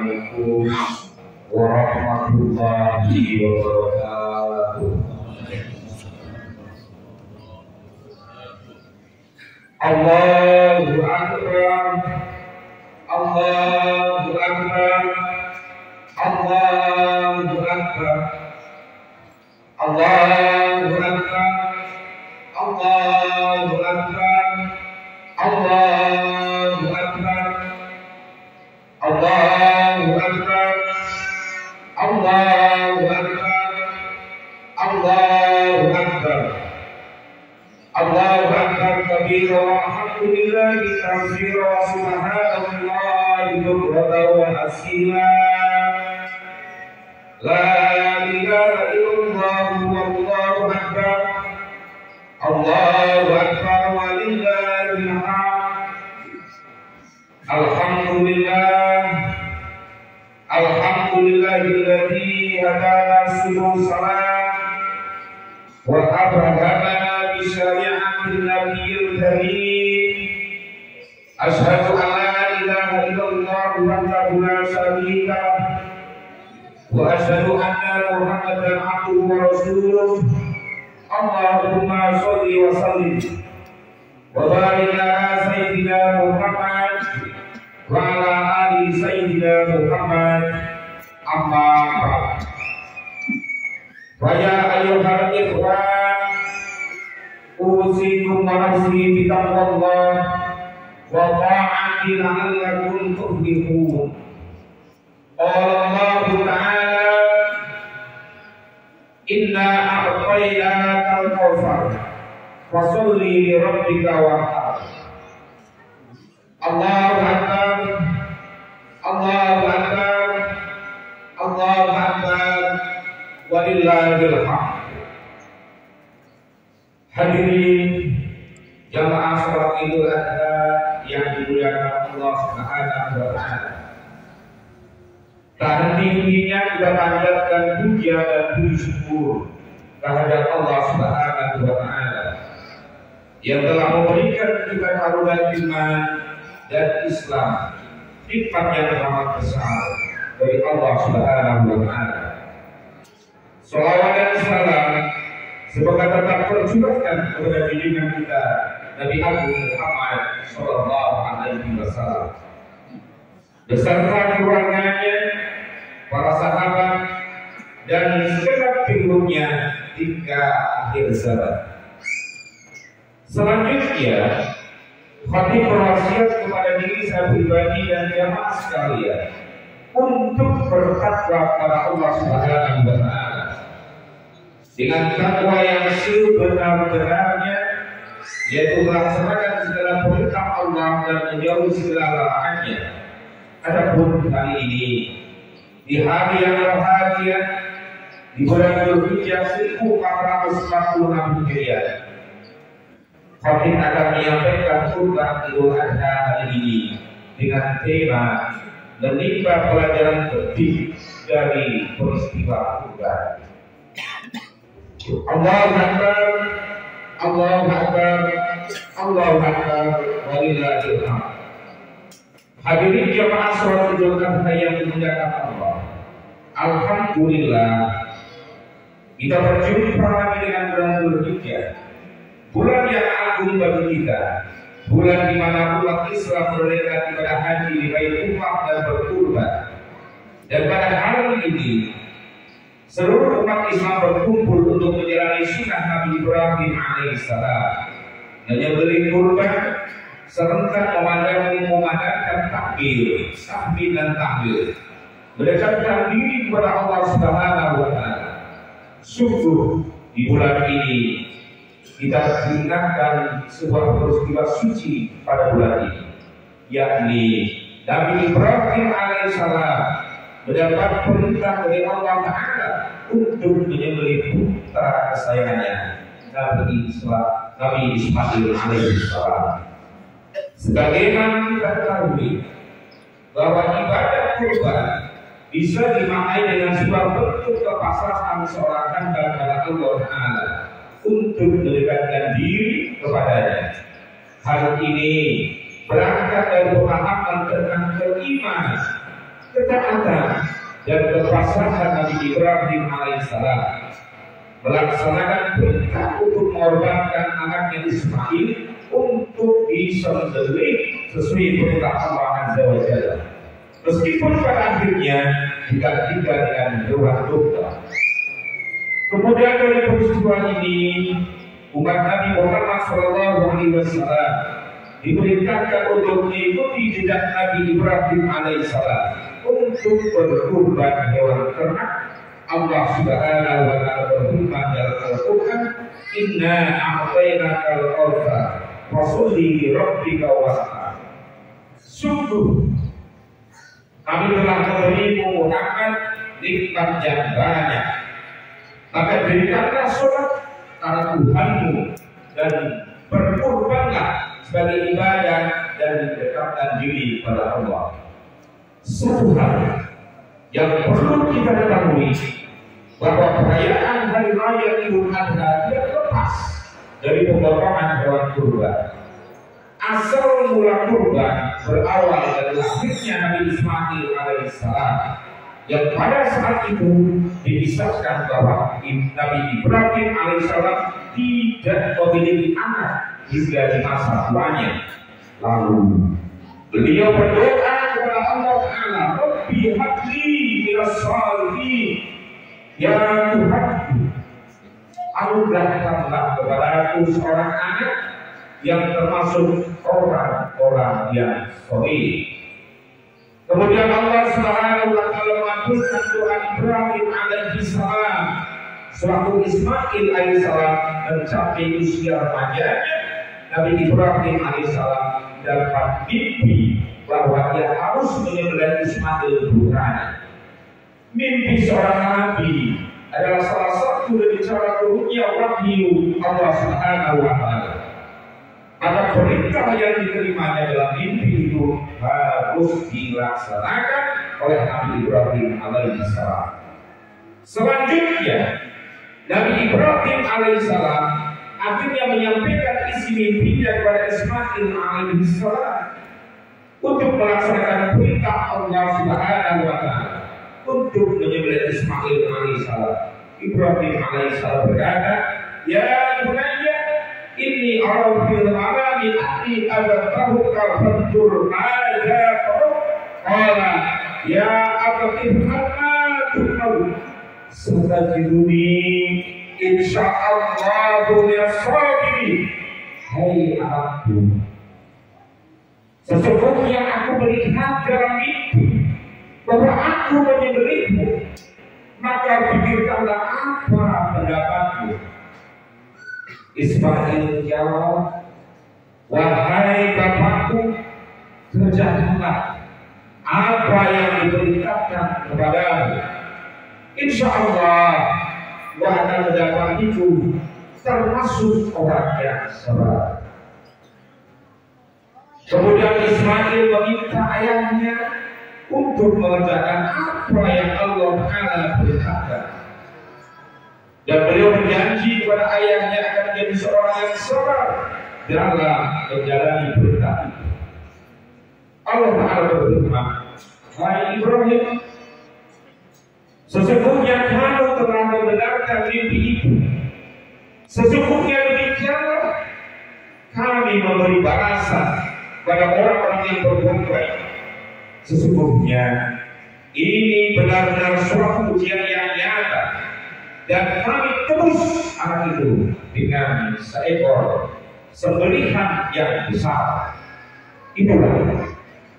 Assalamualaikum warahmatullahi wabarakatuh. Allahu Akbar, Allahu Akbar, Allahu Akbar, Allahu Akbar, Allahu Akbar, Allahu Akbar, Allahu Akbar, Allahu Akbar, Allahu Akbar, Allahu Akbar kabira walhamdulillahi katsira wa subhanallahi bukratan wa asila. La ilaha illallah wallahu akbar. Allahu akbar walillahil hamd. Alhamdulillah, alhamdulillahilladzi hadana subul salam wa abradana bi syari'atin nabiyil karim. Asyhadu an la ilaha illallah wahdahu la syarika lah wa asyhadu anna Muhammadan abduhu wa rasuluh. Allahumma sholli wa sallim wa barik ala sayyidina Muhammad wa ala ali sayyidina Muhammad. Amma ba'd. Wa ya ayyuhal ikhwan, usikum wa nafsi bi taqwallah wa ta'ati la'allakum tuflihun. Qala Allah Ta'ala, inna a'tainaka al-kautsar fasholli li rabbika wanhar. Allahu akbar, Allahu akbar, Allahu akbar, walillahil hamd. Hadirin jamaah salat Idul Adha yang dimuliakan Allah Subhanahu wa taala. Tak henti-hentinya kita panjatkan puja dan puji syukur kehadirat Allah Subhanahu wa taala yang telah memberikan kita karunia iman dan Islam, nikmat yang amat besar dari Allah Subhanahu wa taala. Salawat dan salam semoga tetap tercurahkan kepada junjungan kita Nabi Agung Muhammad sallallahu alaihi wasallam beserta keluarganya, para sahabat dan segenap pengikutnya hingga akhir zaman. Selanjutnya, khatib berwasiat kepada diri saya pribadi dan jamaah sekalian untuk bertakwa kepada Allah Subhanahu wa taala dengan takwa yang sebenar-benarnya, yaitu melaksanakan segala perintah Allah dan menjauhi segala larangannya. Adapun kali ini di hari yang berbahagia di bulan Dzulhijjah 1446 Hijriah, khatib akan menyampaikan khutbah Idul Adha hari ini dengan tema menimba pelajaran penting dari peristiwa kurban. Allahu Akbar, Allahu Akbar, Allahu Akbar, walillahil hamd. Hadirin jamaah salat Idul Adha yang dimuliakan Allah, alhamdulillah kita berjumpa lagi dengan bulan Dzulhijjah, bulan yang agung bagi kita, bulan di mana umat Islam menunaikan ibadah haji di Baitullah dan berkurban. Dan pada hari ini seluruh umat Islam berkumpul untuk menjalani sunnah Nabi Ibrahim alaihissalam, menyembelih kurban serentak memandangkan takbir, tahmid dan tahmid, mendekatkan diri kepada Allah Subhanahu wa taala. Sungguh di bulan ini kita diingatkan sebuah peristiwa suci pada bulan ini, yakni Nabi Ibrahim alaihissalam mendapat perintah dari Allah Ta'ala untuk menyembelih putra kesayangannya Nabi Ismail alaihissalam. Sebagaimana kita ketahui bahwa ibadah kurban bisa dimaknai dengan sebuah bentuk kepasrahan seorang hamba kepada Allah Ta'ala untuk mendekatkan diri kepadanya. Hal ini berangkat dari pemahaman tentang keimanan ketaatan dan kepasahan Nabi Ibrahim alaihissalam melaksanakan perintah untuk mengorbankan anaknya Ismail untuk disembelih sesuai perintah Allah Azza wa Jalla. Meskipun pada akhirnya digantikan dengan hewan domba. Kemudian dari peristiwa ini umat Nabi Muhammad SAW diperintahkan untuk mengikuti jejak Nabi Ibrahim alaihissalam untuk berkurban hewan ternak. Allah Subhanahu wa Ta'ala berfirman dalam Al-Quran, Inna a'tainakal kautsar fasholli li rabbika wanhar. Sungguh kami telah memberimu Muhammad nikmat yang banyak, maka dirikanlah sholat karena Tuhanmu dan berkurbanlah sebagai ibadah dan mendekatkan diri pada Allah. Satu hal yang perlu kita ketahui bahwa perayaan hari raya Idul Adha tidak lepas dari pemotongan hewan kurban. Asal mula kurban berawal dari lahirnya Nabi Ismail alaihissalam, yang pada saat itu dikisahkan bahwa Nabi Ibrahim alaihissalam tidak memiliki anak hingga di masa tuanya. Lalu beliau berdoa kepada Allah Ta'ala, Rabbi habli minas shalihin, ya Tuhanku, anugerahkanlah kepadaku seorang anak yang termasuk orang-orang yang soleh. Kemudian Allah Subhanahu wa Ta'ala mengabulkan doa Ibrahim alaihissalam sewaktu Ismail alaihissalam mencapai usia remajanya. Nabi Ibrahim alaihissalam dapat mimpi bahwa dia harus menyembelih Ismail putranya. Mimpi seorang nabi adalah salah satu dari cara turunnya wahyu Allah Subhanahu wa Ta'ala. Maka perintah yang diterimanya dalam mimpi itu harus dilaksanakan oleh Nabi Ibrahim alaihissalam. Selanjutnya Nabi Ibrahim alaihissalam akhirnya menyampaikan isi mimpinya kepada Ismail alaihissalam untuk melaksanakan perintah Allah Subhanahu wa Ta'ala untuk menyembelih Ismail alaihissalam. Ibrahim alaihissalam berkata, ya bunayya inni ara fil manami anni adabtahu fanzur madza tara. Qala ya abati hamma tu'mar satajiduni insyaallahu minas-sabirin. Hai anakku, sesungguhnya aku melihat dalam mimpi bahwa aku menyembelihmu, maka pikirkanlah apa pendapatmu. Ismail jawab, wahai bapakku, kerjakanlah apa yang diperintahkan kepadamu. Insya Allah gua akan mendapatiku termasuk orang yang sabar. Kemudian Ismail meminta ayahnya untuk mengerjakan apa yang Allah Ta'ala perintahkan. Dan beliau berjanji kepada ayahnya akan menjadi seorang yang sabar dalam menjalani perintah itu. Allah Ta'ala berfirman, hai Ibrahim, sesungguhnya kamu telah membenarkan mimpi itu. Sesungguhnya demikianlah kami memberi balasan pada orang-orang yang berbuat baik. Sesungguhnya ini benar-benar suatu ujian yang nyata, dan kami terus anak itu dengan seekor sembelihan yang besar. Itulah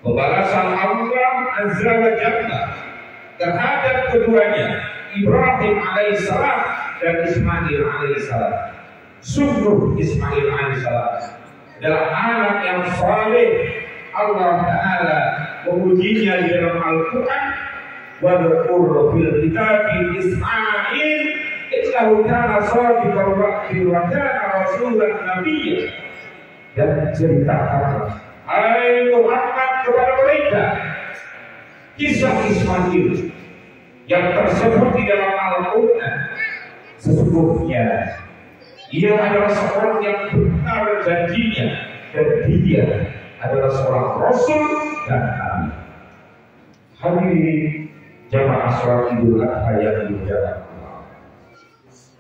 pembalasan Allah Azza wa Jalla terhadap keduanya, Ibrahim alaihissalam dan Ismail alaihissalam. Sungguh Ismail alaihissalam adalah anak yang saleh. Allah Ta'ala memujinya di dalam Al-Quran, wa dzkur fil kitabi Ismail innahu kana shadiqal wa'di wa kana rasulan nabiyya. Dan ceritakan, hai Muhammad, kepada mereka kisah Ismail yang tersebut di dalam Al-Quran. Sesungguhnya ia adalah seorang yang benar janjinya, dan dia adalah seorang rasul dan nabi. Hadirin jamaah sholat Idul Adha yang dimuliakan Allah.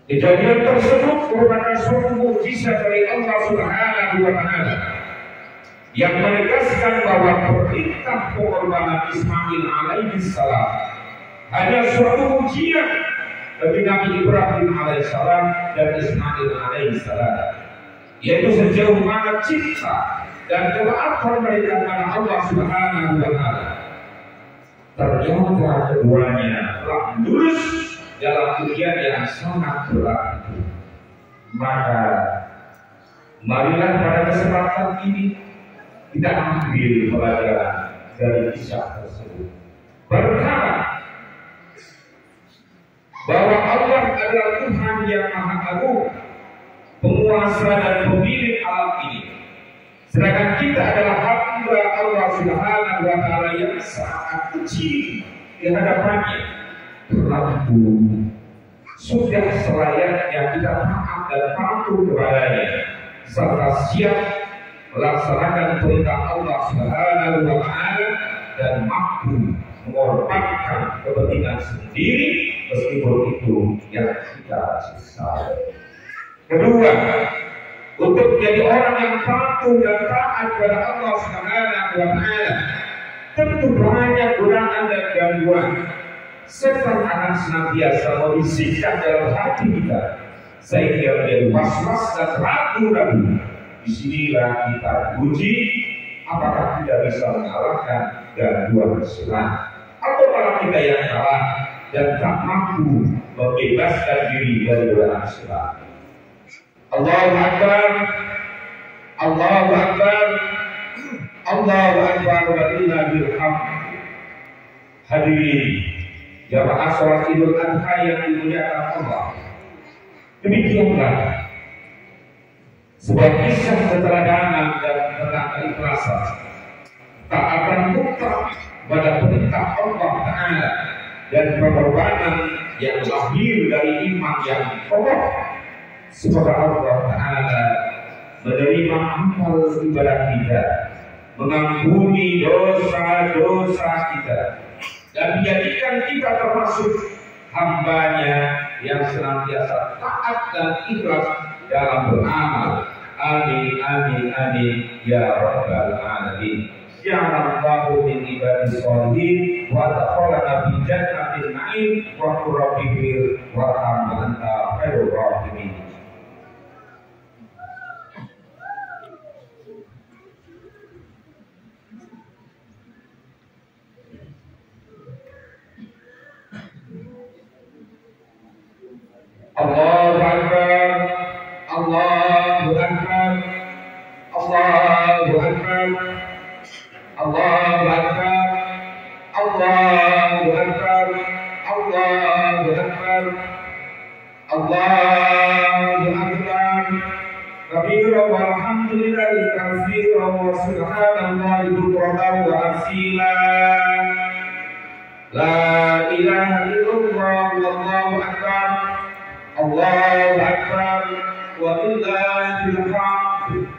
Kejadian tersebut merupakan suatu mukjizat dari Allah Subhanahu wa Ta'ala yang menegaskan bahwa perintah pengorbanan Ismail alaihi salam hanya suatu ujian bagi Nabi Ibrahim alaihissalam dan Ismail alaihissalam, yaitu sejauh mana cinta dan ketaatan mereka kepada Allah Subhanahu wa Ta'ala. Ternyata keduanya telah lulus dalam ujian yang sangat berat. Maka marilah pada kesempatan ini kita ambil pelajaran dari kisah tersebut. Pertama, bahwa Allah adalah Tuhan yang Maha Agung, penguasa dan pemilik alam ini. Sedangkan kita adalah hamba Allah Subhanahu wa Ta'ala yang sangat kecil di hadapannya. Berlaku sudah selayaknya kita taat dan patuh kepadanya serta siap melaksanakan perintah Allah Subhanahu wa Ta'ala dan mampu mengorbankan kepentingan sendiri meskipun itu yang kita cintai. Kedua, untuk menjadi orang yang patuh dan taat kepada Allah Subhanahu wa Ta'ala tentu banyak godaan dan gangguan. Setan akan senantiasa membisikkan dalam hati kita sehingga menjadi was-was dan ragu-ragu. Disinilah kita uji apakah kita bisa mengalahkan gangguan setan atau malah kita yang kalah dan tak mampu membebaskan diri dari godaan setan. Allahu Akbar, Allahu Akbar, Allahu Akbar wa lillahil hamd. Hadirin jamaah sholat Idul Adha yang dimuliakan Allah, demikianlah sebuah kisah keteladanan dan tentang keikhlasan tak akan mutlak pada perintah Allah Ta'ala dan pengorbanan yang lahir dari iman yang kokoh. Semoga Allah Ta'ala menerima amal ibadah kita, mengampuni dosa-dosa kita, dan menjadikan kita termasuk hambanya yang senantiasa taat dan ikhlas dalam beramal. Amin, amin, amin, ya Rabbal Alamin. Ja'alallahu min ibadis sholihin wa adkhalana fi jannatin na'im wa qur rabbir warham anta khairur rahimin. Allahu Akbar, Allahu Akbar, Allahu Akbar, Allahu Akbar, Allahu Akbar, Allahu Akbar, Allahu Akbar. Kabira walhamdulillahi katsira wa subhanallahi bukratan wa asila. La ilaha illallah wallahu akbar. Allahu Akbar wa lillahil hamd.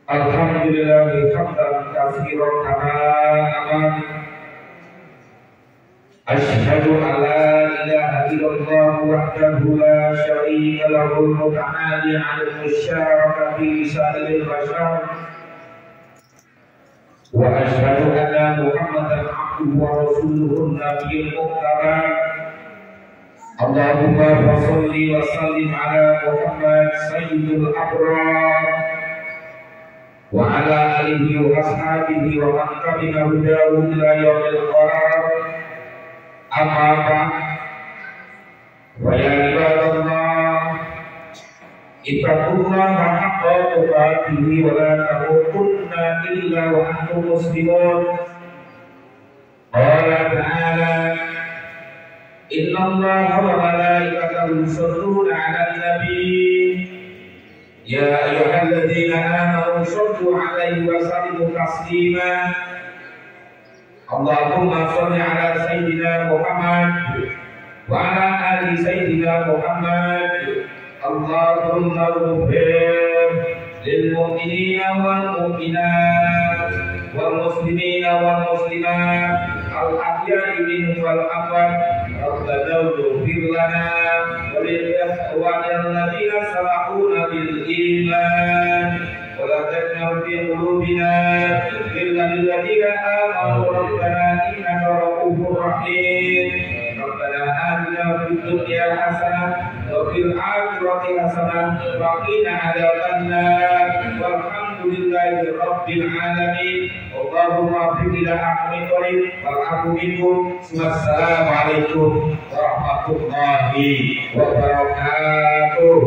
Alhamdulillahi hamdan katsiran kama aman. Asyhadu an la ilaha illallah wahdahu la syarika lahu al-muta'ali 'ala al-musyarakati fi sa'iril bashar. Wa asyhadu anna Muhammadan 'abduhu wa rasuluhu an-nabiyyul muqtada. Allahumma shalli wa sallim ala Muhammad sayyidul abrar wa ala alihi wa ashabihi wa man tabi'a hudahu ila yaumil qarar. Amma ba'd. Wa ya ibadallah, ittaqullaha haqqa tuqatih wa la tamutunna illa wa antum muslimun. Qala ta'ala, inna Allaha wa malaikatahu yusholluna 'alan nabiy ya ayyuhalladzina amanu shollu 'alaihi wa sallimu taslima. Allahumma sholli 'ala sayyidina Muhammad wa 'ala ali sayyidina Muhammad. Allahumma ighfir lil mu'minina wal mu'minat wal muslimina wal muslimat al ahya'i minhum wal amwat rabbana ighfir lana wa lil ikhwanina alladziina sabaquna bil iman wa la taj'al fi qulubina ghillan lil ladziina amanu rabbana innaka ra'ufur rahim. Rabbana atina fid dunya hasanah wa fil akhirati hasanah wa qina adzabannar. Walhamdulillahi rabbil alamin. Allahumma ighfir lana aqmitari wal afu minkum. Wassalamualaikum warahmatullahi wabarakatuh.